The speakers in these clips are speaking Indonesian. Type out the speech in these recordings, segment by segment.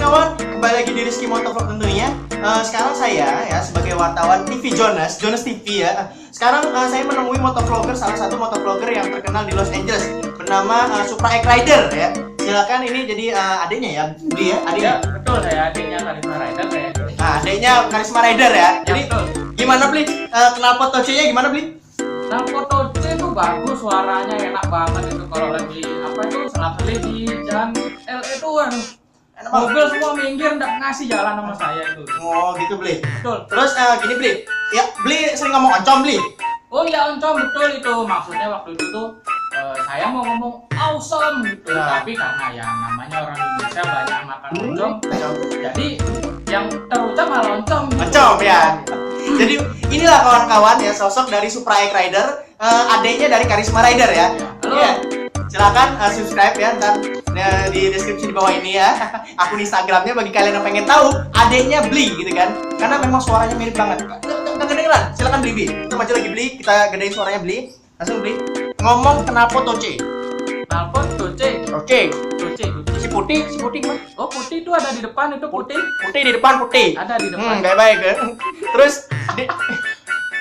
kawan-kawan, kembali lagi di Rizky Motovlog tentunya. Sekarang saya ya sebagai wartawan TV Jonas TV ya. Sekarang saya menemui motovlogger, salah satu motovlogger yang terkenal di Los Angeles bernama Supra X Rider ya. Silakan, ini jadi adiknya ya, Bli ya, adiknya. Ya, betul, saya adiknya Karisma Rider ya. Nah, adiknya Karisma Rider ya. Jadi betul. gimana Bli? Knalpot Toce-nya gimana Bli? Knalpot Toce itu bagus, suaranya enak banget itu kalau lagi apa itu selap-selip di jalan LA itu Enak banget. mobil semua minggir nggak ngasih jalan sama saya itu. Oh gitu Bli. Betul. Terus gini Bli, ya Bli sering ngomong oncom Bli. Oh iya oncom, betul itu. Maksudnya waktu itu tuh saya mau ngomong awesome gitu. Nah. Tapi karena yang namanya orang Indonesia banyak makan oncom, jadi yang terucap malah oncom gitu. Oncom ya. Jadi inilah kawan-kawan ya sosok dari Supra X Rider, adiknya dari Karisma Rider ya. Halo. Iya. Silakan subscribe ya, ntar di deskripsi di bawah ini ya. Akun Instagramnya bagi kalian yang pengen tahu adiknya Bli gitu kan. Karena memang suaranya mirip banget. Nggak kedengeran? Silakan Bli. Kita maju lagi Bli, kita gedein suaranya Bli. Langsung Bli. Ngomong knalpot Toce. Knalpot Toce. Oke. Toce. Si putih gimana? Oh putih itu ada di depan itu putih. Putih di depan putih. Ada di depan. Baik-baik kan. Terus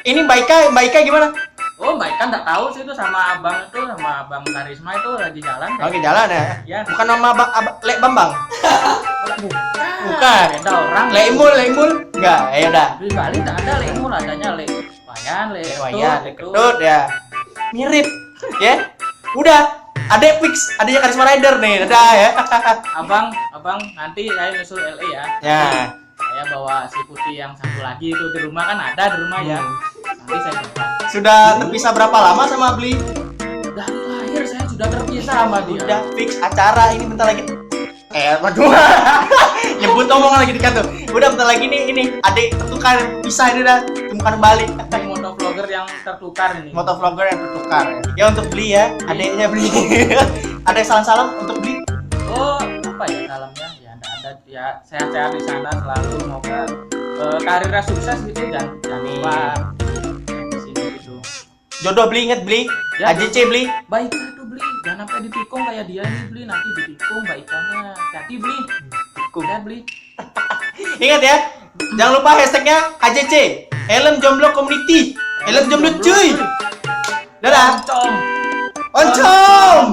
ini Mbak Ika gimana? Oh Mbak Ika nggak tahu sih itu sama abang Karisma itu lagi jalan. Oke, jalan ya. Ya. Bukan nama Lek Bambang. Bukan. Beda orang. Leimul. Enggak, ya udah. Di Bali tak ada lemul, adanya Wayan, Wayan, Ketut ya. Mirip. Ya. Udah. Adek fix, adanya Karisma Rider nih. Dadah ya. Abang nanti saya nyusul LA ya. Ya. Saya bawa si putih yang satu lagi itu di rumah kan ada di rumah ya. Nanti saya coba. Sudah terpisah berapa lama sama Bli? Dari lahir saya sudah terpisah sama dia. Udah fix acara ini bentar lagi. Waduh. Nyebut omongan lagi dekat tuh. Udah bentar lagi nih ini adik tertukar pisah ini udah temukan balik. Ini motovlogger yang tertukar ini. Motovlogger yang tertukar ya. Ya untuk Bli ya, adiknya Bli. Ada salam-salam untuk Bli? Oh, apa ya salamnya? Ya enggak ada ya. Sehat-sehat di sana selalu, semoga karirnya sukses gitu jangan lupa di sini gitu. Jodoh Bli, inget Bli? Ya. AJC Bli? Baik tuh Bli, jangan sampai ditikung kayak dia nih Bli, nanti ditikung baiknya. Jadi Bli, tikung ya Bli. Ingat ya, jangan lupa hashtagnya AJC, Helm Jomblo Community. Helm Jomblo cuy. Dadah. Oncom. Oncom.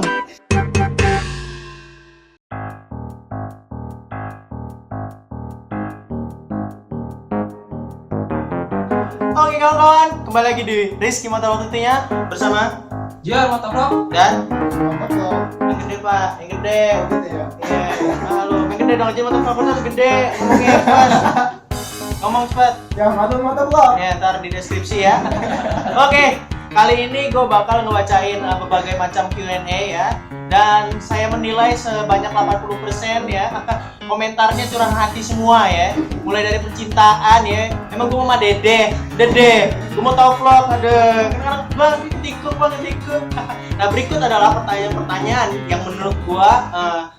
Oke kawan-kawan, kembali lagi di Rizky Motovlog tentunya bersama Jar motovlog. dan yang gede Pak, yang gede. Iya, halo, yang gede dong aja motovlog harus gede. Ngomongnya pas. Ngomong cepat. Yang ngatur motovlog. Ya, ntar di deskripsi ya. Oke, kali ini gue bakal ngebacain berbagai macam Q&A ya. Dan saya menilai sebanyak 80% ya. Komentarnya curang hati semua ya. Mulai dari percintaan ya. Emang gue sama Dede, gue mau tahu vlog, ada bang ikut. Nah berikut adalah pertanyaan yang menurut gue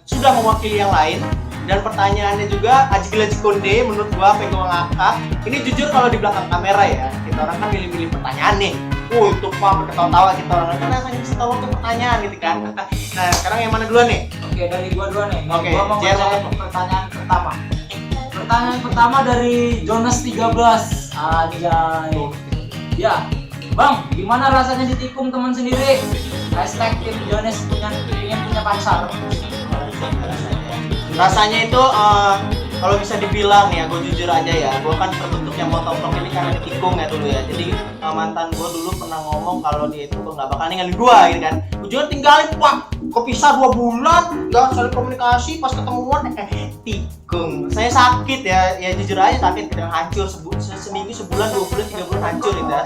sudah mewakili yang lain. Dan pertanyaannya juga aji konde menurut gua apa yang gua ngakak. Ini jujur kalau di belakang kamera ya, kita orang kan milih-milih pertanyaan nih. Itu Pak ketawa-tawa kita orang kan hanya bisa tahu ke pertanyaan gitu kan. Nah, sekarang yang mana duluan nih? Oke, dari gua dulu nih. Oke, Gua mau Jer, bacain pertanyaan pertama. Pertanyaan pertama dari Jonas 13. Anjay. Ya, Bang, gimana rasanya ditikung teman sendiri? Hashtag tim Jonas ingin punya pacar. Rasanya itu kalau bisa dibilang ya, gue jujur aja ya, gue kan terbentuknya motovlog ini karena ditikung ya dulu ya. Jadi mantan gue dulu pernah ngomong kalau dia itu nggak bakal ninggalin gue gitu kan. Ujungnya tinggalin Pak, kepisah 2 bulan, nggak saling komunikasi, pas ketemuan tikung. Saya sakit ya jujur aja sakit, kadang hancur seminggu, sebulan, 2 bulan, 3 bulan hancur gitu ya.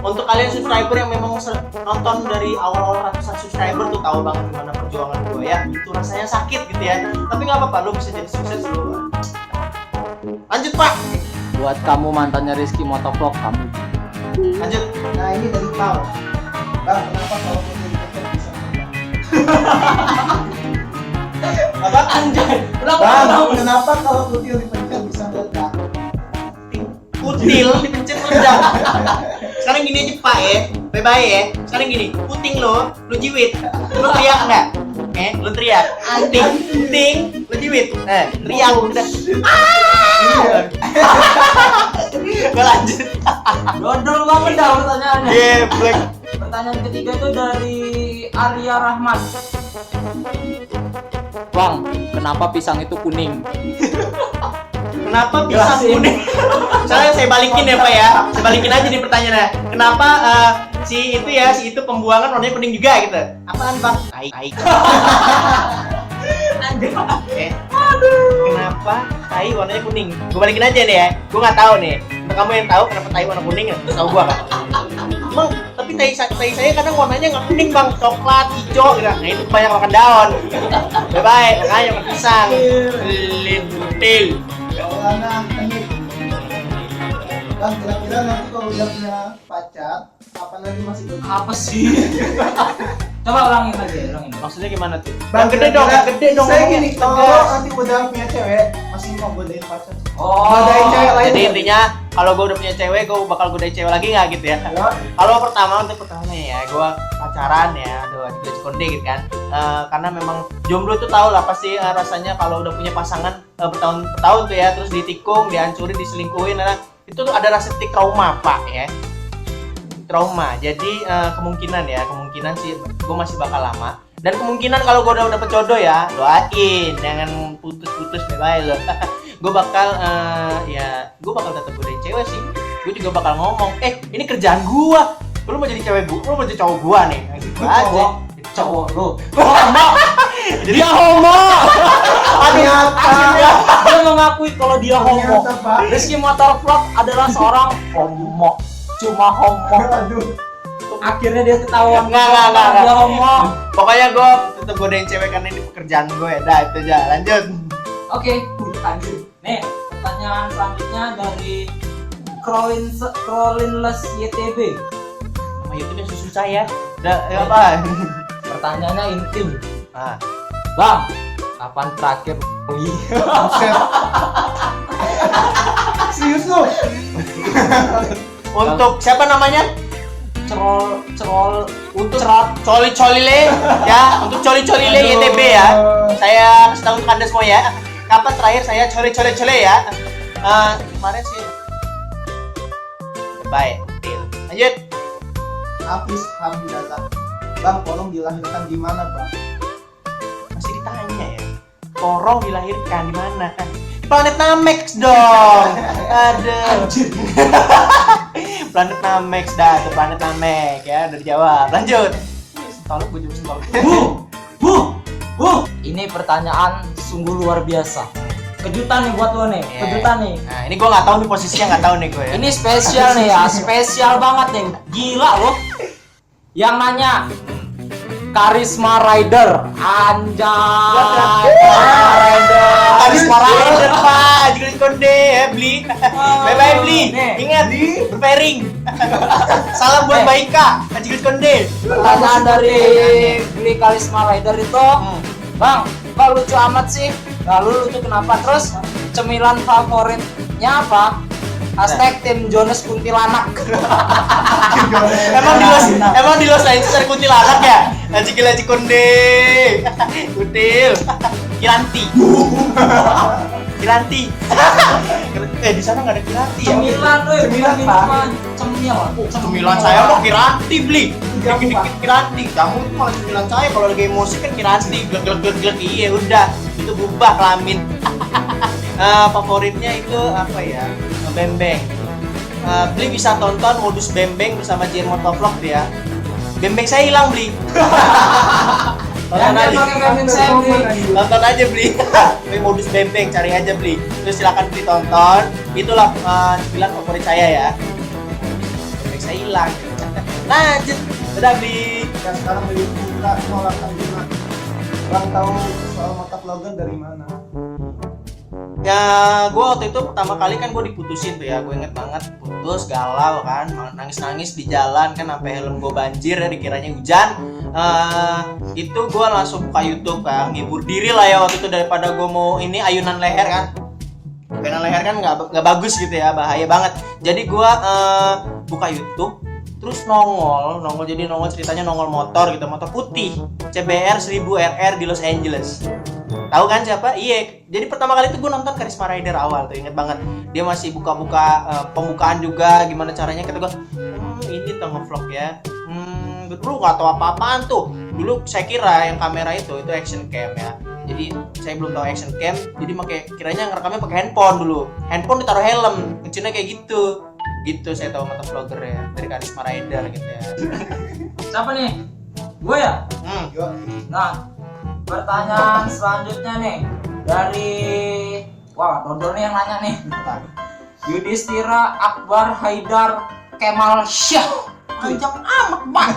Untuk kalian subscriber yang memang nonton dari awal-awal ratusan subscriber tuh tahu banget gimana perjuangan gue ya. Itu rasanya sakit gitu ya. Tapi nggak apa-apa, lo bisa jadi sukses lo. Lanjut Pak. Buat kamu mantannya Rizky Motovlog, kamu. Lanjut. Nah ini dari Pau. Bang, kenapa kalau putih dipencet bisa meledak? Apa anjay? Bang, kenapa kalau putih dipencet bisa meledak? Kutil dipencet meledak. Sekarang gini aja Pak ya. Bye-bye ya. Sekarang gini, puting lo jiwit. Lo teriak enggak? Lu teriak. Ting, ting, lu menjiwit. Riang udah. Iya. Gue lanjut. Dodol banget dah pertanyaannya. Black. Pertanyaan ketiga itu dari Arya Rahmat. Bang, kenapa pisang itu kuning? Kenapa pisang Jelasin. kuning? Soalnya saya balikin ya Pak ya. Saya balikin aja di pertanyaannya. Kenapa si itu pembuangan warnanya kuning juga gitu? Apaan Bang? Tai. Kenapa tai warnanya kuning? Gue balikin aja nih ya. Gue nggak tahu nih. Untuk kamu yang tahu kenapa tai warna kuning ya? Tahu gue kan? Emang tapi tai saya kadang warnanya nggak kuning Bang, coklat, hijau gitu. Nah itu banyak makan daun. Bye makanya makan pisang. Lintil. Soalnya ini Bang, kira-kira nanti kalau udah punya pacar, apa nanti masih berhubungan? Apa sih? Coba ulangin lagi, ulangin. Maksudnya gimana tuh? Bang, Yang gede dong, kira-kira- yang gede dong. Saya ngomongnya. gini, kalau Tegas. nanti udah punya cewek, masih mau godain pacar. Oh, Godain cewek lain. Jadi intinya kalau gue udah punya cewek, gue bakal godain cewek lagi nggak gitu ya? Ya. Kalau untuk pertamanya ya, gue pacaran ya, aduh juga konde gitu kan. Karena memang jomblo tuh tau lah pasti rasanya kalau udah punya pasangan bertahun-tahun tuh ya, terus ditikung, dihancurin, diselingkuhin, nah, itu tuh ada rasa titik trauma Pak ya. Trauma. Jadi kemungkinan sih gue masih bakal lama. Dan kemungkinan kalau gue udah dapet jodoh ya, doain jangan putus-putus bye-bye loh. Gue bakal tetap godain cewek sih. Gue juga bakal ngomong, ini kerjaan gue. Lu mau jadi cewek gue, lu mau jadi cowok gue nih. Gitu aja. cowok lu. Dia homo. Ternyata. Dia mengakui kalau dia homo. Ternyata, Pak. Rizky Motorvlog adalah seorang homo. Cuma homo. Aduh. Akhirnya dia ketahuan Enggak. dia homo. Pokoknya gue tetap godain cewek karena ini pekerjaan gue ya. Dah itu aja. Lanjut. Oke, lanjut. Nih, pertanyaan selanjutnya dari Crawlinless YTB. Sama YouTube yang susah ya. Udah apa? Pertanyaannya intim. Nah, Bang, kapan terakhir Wih. Buset. Serius lu? untuk siapa namanya? Cerol Untuk cerot coli-colile ya, untuk coli-colile Aduh. YTB ya. Saya kasih tahu untuk Anda semua ya. Kapan terakhir saya coli-coli ya? Kemarin sih. Baik, deal. Lanjut. Hafiz Hamdallah. Bang, tolong dilahirkan di mana, Bang? Masih ditanya ya. Porong dilahirkan di mana? Di planet Namek dong. Aduh. Planet Namek dah, tuh planet Namek ya, udah dijawab. Lanjut. Tolong gue jelasin tolong. Ini pertanyaan sungguh luar biasa. Kejutan nih buat lo nih, Iya. kejutan nih. Nah, ini gue nggak tahu nih posisinya, nggak tahu nih gue ya. Ini spesial nih ya, spesial banget nih. Gila loh. Yang nanya Karisma Rider. Anjay. Karisma Rider. Karisma Rider Pak, Jigril Konde ya, beli. Bye-bye beli. Nih. Ingat, berpairing. Salam buat Baika, Jigril Konde. Pertanyaan dari Beli Karisma Rider itu, Bang, kok lucu amat sih? Lalu lucu kenapa? Terus cemilan favoritnya apa? Hashtag tim Jonas Kuntilanak. Emang di Los Angeles ada kuntilanak ya? Jigril Konde. Kutil. Kiranti. Di sana nggak ada Kiranti ya? Cemilan, Cemilan, minuman, cemil. Cemilan saya mah Kiranti beli. Dikit-dikit Kiranti. Kamu tuh malah cemilan saya kalau lagi emosi kan Kiranti. Glek. Iya udah. Itu berubah kelamin. Favoritnya itu apa ya? Bembeng. Beli bisa tonton modus Bembeng bersama JR Motovlog dia. Bembeng saya hilang beli. Tonton aja. Tonton aja beli. Beli modus Bembeng, cari aja beli. Terus silakan beli tonton. Itulah cemilan favorit saya ya. Bembeng saya hilang. Lanjut. Udah beli. Dan sekarang lebih buka menolakkan gimana? Bang tahu soal motovlogger dari mana? Ya, gue waktu itu pertama kali kan gue diputusin tuh ya, gue inget banget putus, galau kan, nangis-nangis di jalan kan, sampai helm gue banjir ya, dikiranya hujan. Itu gue langsung buka YouTube kan, ngibur diri lah ya waktu itu daripada gue mau ini ayunan leher kan. Ayunan leher kan nggak bagus gitu ya, bahaya banget. Jadi gue buka YouTube, terus nongol ceritanya nongol motor gitu, motor putih, CBR 1000 RR di Los Angeles. Tahu kan siapa? Iya. Jadi pertama kali itu gue nonton Karisma Rider awal tuh, inget banget. Dia masih buka-buka pembukaan juga, gimana caranya. Kata gue, ini tuh nge-vlog ya. Dulu nggak tahu apa-apaan tuh. Dulu saya kira yang kamera itu action cam ya. Jadi saya belum tahu action cam. Jadi kiranya ngerekamnya pakai handphone dulu. Handphone ditaruh helm, ngecinnya kayak gitu. Gitu saya tahu motovlogger ya dari Karisma Rider gitu ya. Siapa nih? Gue ya? Yo. Nah, pertanyaan selanjutnya nih dari Dodol nih yang nanya nih. Yudhistira Akbar Haidar Kemal Syah. Panjang amat bang.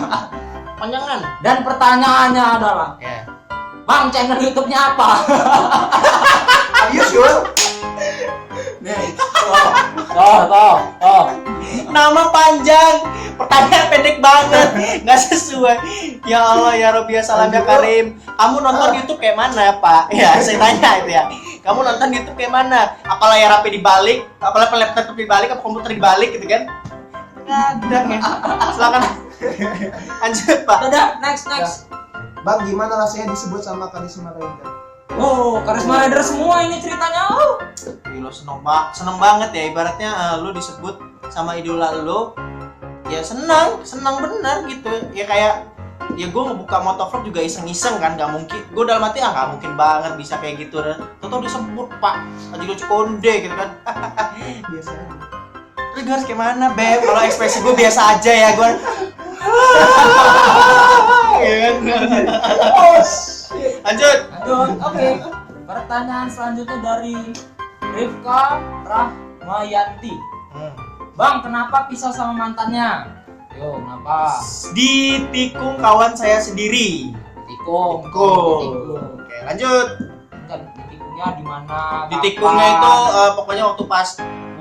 Panjangan. Dan pertanyaannya adalah, Ya. Bang, channel YouTube-nya apa? Ayo sure. Nih, oh. Nama panjang, pertanyaan pendek banget, nggak sesuai. Ya Allah ya Rabbi ya salam ya Karim. Kamu nonton YouTube kayak mana Pak? Ya saya tanya itu ya. Kamu nonton YouTube kayak mana? Apa layar HP dibalik? Apa laptop dibalik? Apa komputer dibalik gitu kan? Nggak ada ya. Silakan. Lanjut Pak. Udah, next. Bang, gimana rasanya disebut sama Karisma Rider? Oh, Karisma Rider semua ini ceritanya. Lo seneng banget ya, ibaratnya lo disebut sama idola lo, ya senang bener gitu ya. Kayak ya gue ngebuka motovlog juga iseng-iseng kan, nggak mungkin gue dalam hati nggak mungkin banget bisa kayak gitu. Tau disebut Pak Haji Lucu Konde gitu kan. Biasa aja. Terus gue harus kayak mana Beb? Kalau ekspresi gue biasa aja ya gue. Lanjut. Oke. Pertanyaan selanjutnya dari Rifka Rahmayanti. Bang, kenapa pisah sama mantannya? Yo, kenapa? Ditikung kawan saya sendiri. Tikung. Oke, lanjut. Kan ditikungnya di mana? Ditikungnya Kapan? itu pokoknya waktu pas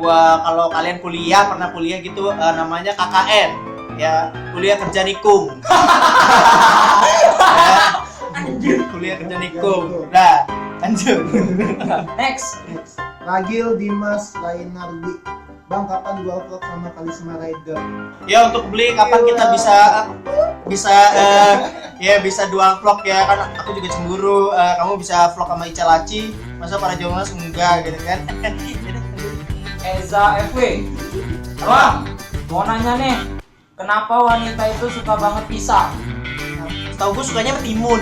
gua, kalau kalian pernah kuliah gitu, namanya KKN. Ya, kuliah kerja nikung. Anjir, kuliah kerja nikung. Nah, lanjut. Next. Ragil Dimas Lainardi. Bang, kapan gua vlog sama Karisma Rider? Ya, untuk beli kapan kita bisa dual vlog ya, kan aku juga cemburu. Kamu bisa vlog sama Ica Laci, masa para Jonas enggak gitu kan. Eza FW. Bang, mau nanya nih, kenapa wanita itu suka banget pisah? Setahu gua sukanya metimun.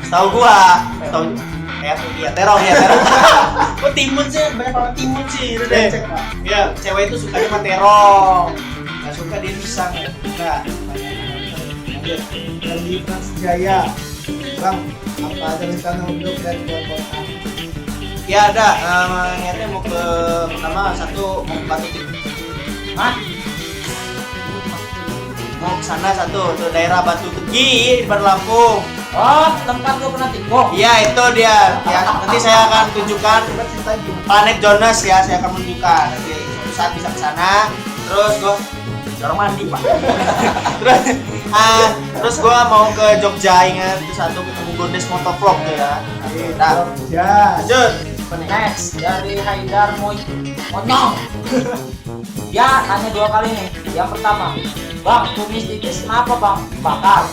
Setahu ya terong. Kok timun sih, banyak banget timun sih itu deh. Ya, cewek itu sukanya sama terong. Nggak suka dia pisang ya. Enggak. Dari Trans Jaya. Bang, apa ada rencana untuk dari luar kota? Ya ada, niatnya mau ke pertama satu mau ke Batu Tinggi. Hah? Mau ke sana satu, tuh daerah Batu Tinggi di Bandar Lampung. Oh, tempat gua pernah tikung. Iya itu dia. Ya nanti saya akan tunjukkan planet Jonas ya, saya akan menunjukkan. Nanti suatu saat bisa ke sana. Terus gua dorong mandi Pak. terus gua mau ke Jogja, ingat itu satu ketemu Gondes Motovlog tuh ya. Nah, Ya. lanjut. Next dari Haidar Monyong. Ya, nanya 2 kali nih. Yang pertama, Bang, tumis tipis kenapa Bang? Bakar.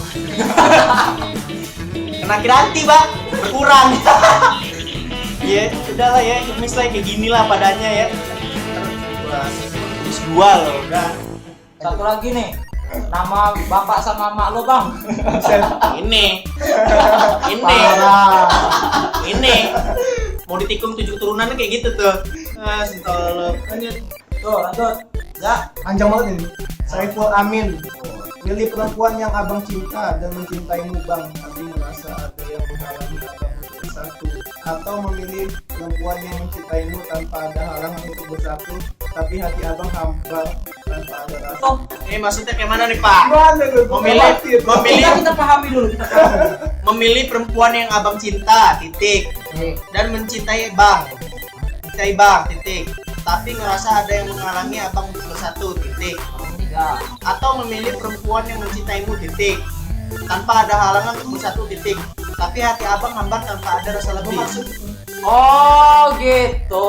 Kena kiranti Pak, berkurang. Ya udahlah ya, kumis lah kayak gini lah padanya ya. Kumis dua loh udah. Satu lagi nih, nama bapak sama mak lo Bang. Ini mau ditikung 7 keturunan kayak gitu tuh. Sentol. Tuh, lanjut. Ya, Panjang banget ini. Saiful Amin. Milih perempuan yang abang cinta dan mencintaimu bang. Abang merasa ada yang menghalangi abang untuk bersatu. Atau memilih perempuan yang mencintaimu tanpa ada halangan untuk bersatu, tapi hati abang hambar tanpa ada rasa. Ini maksudnya kayak mana nih Pak? Gimana lu? kita pahami dulu. Memilih perempuan yang abang cinta, titik. Dan mencintai bang, titik. Tapi ngerasa ada yang menghalangi abang untuk bersatu, titik. Ya. Atau memilih perempuan yang mencintaimu, titik. Tanpa ada halangan untuk bersatu, titik. Tapi hati abang hambar tanpa ada rasa lebih. Oh gitu.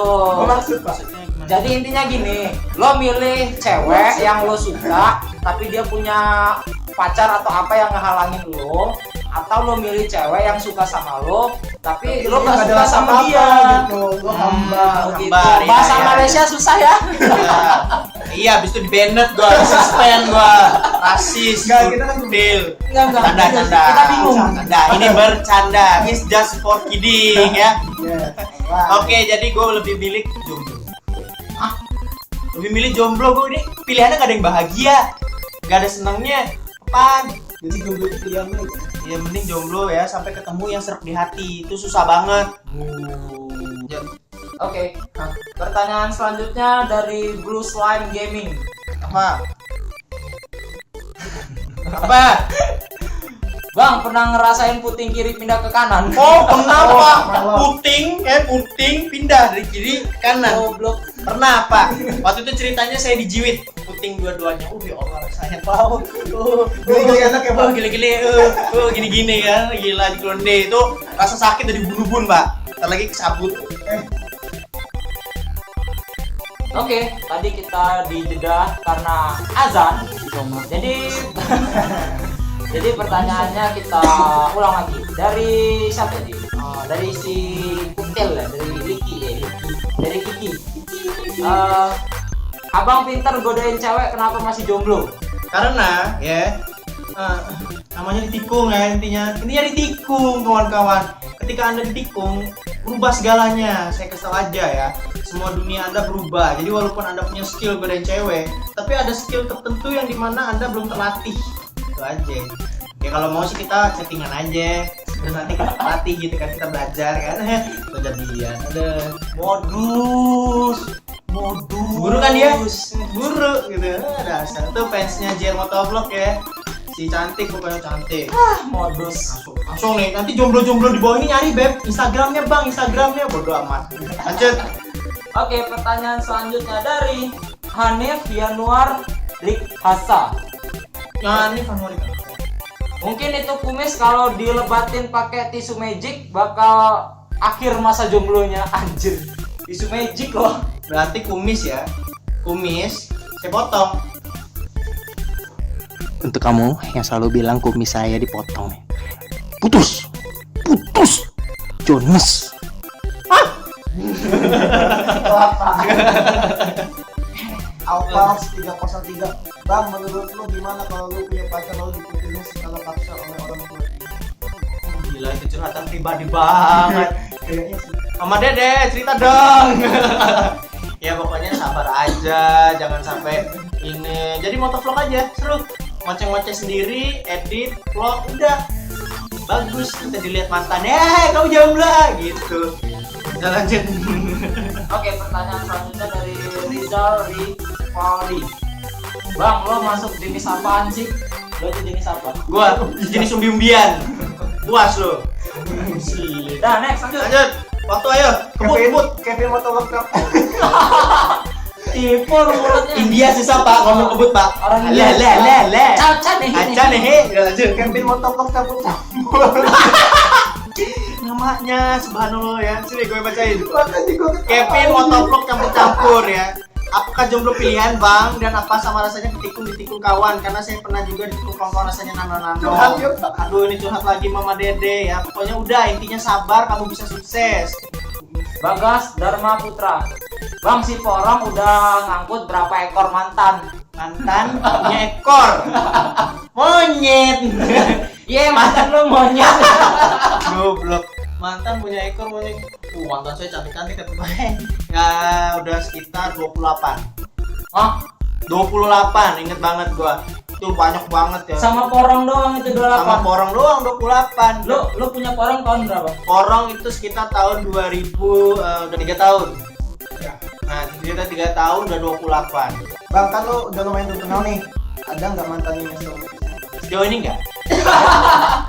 Maksudnya gimana? Jadi intinya gini, lo milih cewek yang lo suka, tapi dia punya pacar atau apa yang ngehalangin lo, atau lo milih cewek yang suka sama lo tapi lo Ini gak nggak suka jelas sama apa-apa dia gitu. Lo hamba. gitu. Hambar, iya, Bahasa iya, Malaysia susah ya. Iya, abis itu di banned gua, suspend gua, rasis, Nggak, kita kan deal. Enggak. Canda. Kita bingung. Canda, ini bercanda. It's just for kidding ya. Yes. Wah. Oke, jadi gue lebih milih jomblo. Lebih milih jomblo gue ini. Pilihannya gak ada yang bahagia, gak ada senangnya. Apaan? Jadi jomblo itu pilihan lo gitu. Ya mending jomblo ya, sampai ketemu yang serap di hati. Itu susah banget. Oke. Pertanyaan selanjutnya dari Blue Slime Gaming. Apa? Apa? Bang, pernah ngerasain puting kiri pindah ke kanan? Oh, kenapa? malam. Puting pindah dari kiri ke kanan. Goblok. Pernah, Pak. Waktu itu ceritanya saya dijiwit, puting dua-duanya. Ya Allah, rasanya tahu. Geli-geli anak ya, Bang. Gili-gili, gini-gini kan, gila di Klonde itu rasa sakit dari bun-bun, Pak. Ntar lagi kesabut. Oke, tadi kita dijeda karena azan. Jadi pertanyaannya kita ulang lagi. Dari siapa tadi? Dari si Kutil ya, dari Liki ya, dari Kiki. Abang pinter godain cewek, kenapa masih jomblo? Karena ya namanya ditikung ya intinya ditikung kawan-kawan. Ketika Anda ditikung, berubah segalanya. Saya kesel aja ya, semua dunia Anda berubah. Jadi walaupun Anda punya skill godain cewek, tapi ada skill tertentu yang dimana Anda belum terlatih. Itu aja ya. Kalau mau sih kita chattingan aja, terus nanti kita latih gitu kan, kita belajar kan. Kita jadian. Ada modus guru kan dia, guru gitu. Dasar tuh fansnya JR Motovlog ya, si cantik, pokoknya cantik. Modus. Langsung nih, nanti jomblo-jomblo di bawah ini nyari beb, Instagramnya bang, Instagramnya, bodo amat. Lanjut. Oke, pertanyaan selanjutnya dari Hanif Yanuar Rikhasa. Nah ini favorit. Mungkin itu kumis kalau dilebatin pakai tisu magic bakal akhir masa jomblonya. Anjir, tisu magic loh. Berarti kumis ya, kumis saya potong. Untuk kamu yang selalu bilang kumis saya dipotong, putus Jonas. Alpals 303. Bang, menurut lo gimana kalau lo punya pacar lo diputusin secara paksa oleh orang tua? Gila, itu curhatan pribadi banget. Kayaknya sih. Mama Dede, cerita dong. Ya pokoknya sabar aja, jangan sampai ini. Jadi motovlog aja, seru. Ngoceh-ngoceh sendiri, edit, vlog, udah bagus. Kita dilihat mantannya, kamu jomblo gitu. Udah lanjut. Oke, pertanyaan selanjutnya dari Rizal Rifali. Bang, lo masuk jenis apaan sih? Lo itu jenis apa? Gua jenis umbi-umbian. Puas lo. Dah, next, lanjut. Lanjut. Waktu ayo. Kebut. Kevin Motovlog kamu. Tipe mulutnya. India susah Pak, ngomong kebut Pak. Orang Le. Caca nih. Aca nih. Udah lanjut. Kevin Motovlog kamu. Namanya subhanallah ya. Sini gue bacain. Makanya gue Kevin motovlog campur-campur ya. Apakah jomblo pilihan bang? Dan apa sama rasanya ditikung kawan? Karena saya pernah juga ditikung kawan rasanya nano-nano. Curhat yuk. Aduh ini curhat lagi Mama Dede ya. Pokoknya udah intinya sabar, kamu bisa sukses. Bagas Dharma Putra. Bang, si Porong udah ngangkut berapa ekor mantan? Mantan punya ekor. Monyet. Iya, mantan lo monyet. Goblok. Mantan punya ekor monyet. Mantan saya cantik-cantik katanya. Ya udah sekitar 28. Oh, 28, inget banget gua. Itu banyak banget ya. sama Porong doang itu 28. Sama porong doang 28. Lo punya Porong tahun berapa? Porong itu sekitar tahun 2000, udah 3 tahun. Nah, kita 3 tahun udah 28. Bang, kan lo udah lumayan terkenal nih. Ada nggak mantan yang nyesel? Sejauh ini enggak?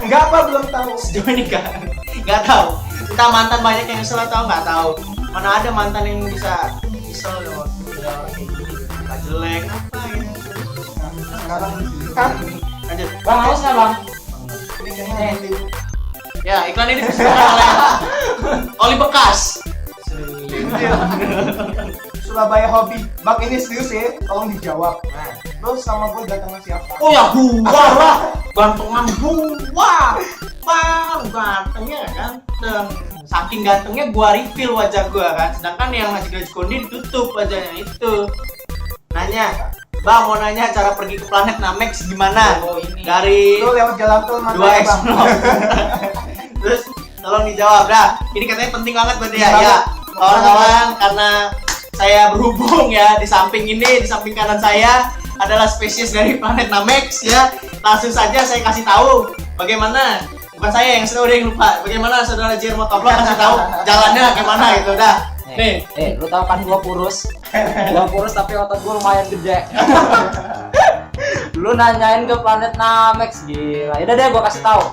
Enggak apa, belum tahu. Sejauh ini enggak. Enggak tahu. Entah mantan banyak yang nyesel atau enggak tahu. Mana ada mantan yang bisa nyesel loh. Udah orang kayak gini. Enggak jelek apa ya. Sekarang kan Lanjut. Bang, haus nggak bang? ini kayaknya nanti Ya, iklan ini dipersembahkan oleh Oli Bekas. Surabaya Hobi. Bang ini serius ya, tolong dijawab. Lo sama gue gantengnya siapa? Oh ya gua lah, gantengan gua. Bang, gantengnya ganteng. Saking gantengnya gua reveal wajah gua kan. Sedangkan yang ngasih garis kondi ditutup wajahnya itu. Nanya, Bang mau nanya cara pergi ke planet Namek gimana? Oh, ini. Dari Lo lewat jalan tol mana 2X bang? Terus tolong dijawab dah. Ini katanya penting banget berarti ya. Banget. Ya, kawan-kawan karena saya berhubung ya di samping ini, di samping kanan saya adalah spesies dari planet Namek ya. Langsung saja saya kasih tahu bagaimana. Bukan saya yang sudah yang lupa. Bagaimana saudara JR Motovlog kasih tahu jalannya gimana gitu dah. Nih, lu tahu kan gua kurus. Gua kurus tapi otot gua lumayan gede. Lu nanyain ke planet Namek, gila. Yaudah deh gua kasih tahu.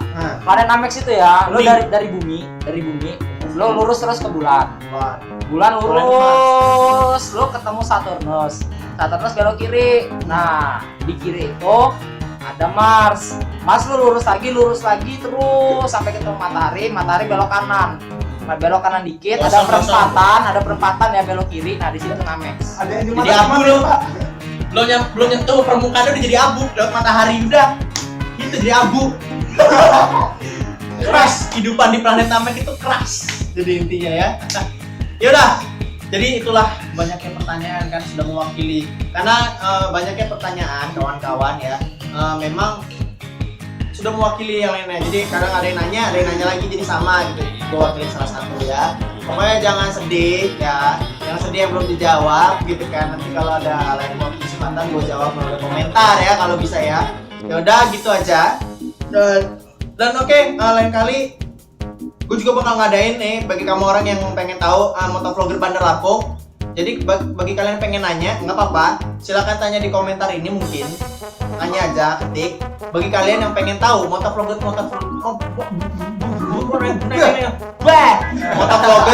Planet Namek itu ya, lu dari bumi, lu lurus terus ke bulan. Bulan lurus, lu ketemu Saturnus. Saturnus belok kiri. Nah, di kiri itu ada Mars. Mars lu lurus lagi terus sampai ketemu Matahari belok kanan. Nah, belok kanan dikit, ada perempatan ya belok kiri. Nah, di situ Namek. Ada yang di jadi mana, abu Bang? lu. Belum nyentuh permukaan udah jadi abu, lewat matahari udah. Itu jadi abu. Keras, kehidupan di planet Namek itu keras. Jadi intinya ya. Yaudah. Jadi itulah banyaknya pertanyaan kan sudah mewakili. Karena banyaknya pertanyaan kawan-kawan ya. Memang sudah mewakili yang lainnya. Jadi kadang ada yang nanya lagi jadi sama gitu. Gue wakilin salah satu ya. Pokoknya jangan sedih ya. Jangan sedih yang belum dijawab gitu kan. Nanti kalau ada lain waktu kesempatan gue jawab melalui komentar ya kalau bisa ya. Ya udah gitu aja. Dan oke, lain kali gue juga bakal ngadain nih bagi kamu orang yang pengen tahu motovlogger Bandar Lampung. Jadi bagi kalian yang pengen nanya, nggak apa-apa, silakan tanya di komentar ini mungkin. Tanya aja, ketik. Bagi kalian yang pengen tahu motovlogger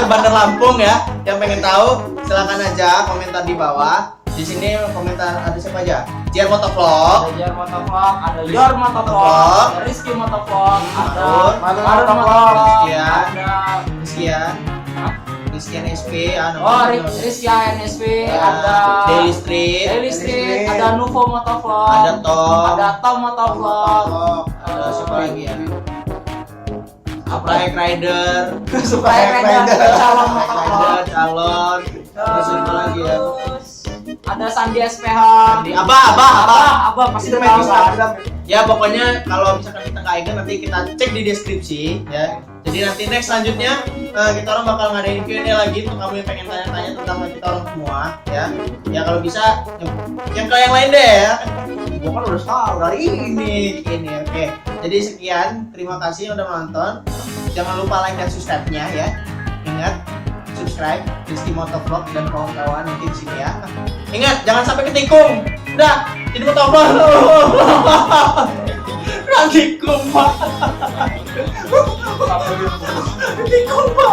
Bandar Lampung ya, yang pengen tahu, silakan aja komentar di bawah. Di sini komentar ada siapa aja? JR Motovlog, Ada JR Motovlog, ada Yor Motovlog, ada Rizky Motovlog, ada Marun Marun Motovlog, Motovlog, Rizkian. ada Rizkian SP, Rizky ANSP, ada Daily Street, ada Nuvo Motovlog, ada Tom, ada Tom Motovlog, ada siapa lagi ya? Upright Rider, calon Motovlog, calon, terus siapa lagi ya? ada Sandi SPH, Di Abah, pasti Itu udah main tahu kan? Instagram. ya pokoknya kalau misalkan kita nggak ingat nanti kita cek di deskripsi ya. Jadi nanti next selanjutnya kita orang bakal ngadain Q&A lagi untuk kamu yang pengen tanya-tanya tentang kita orang semua ya. Ya kalau bisa yang ke yang lain deh ya. Gua kan udah tahu dari ini. Oke. Jadi sekian, terima kasih udah nonton. Jangan lupa like dan subscribe-nya ya. Ingat subscribe Rizky Motovlog dan kawan-kawan nanti di sini ya. Ingat jangan sampai ketikung. Udah, jadi Motovlog. Ketikung, Pak. Ketikung, Pak.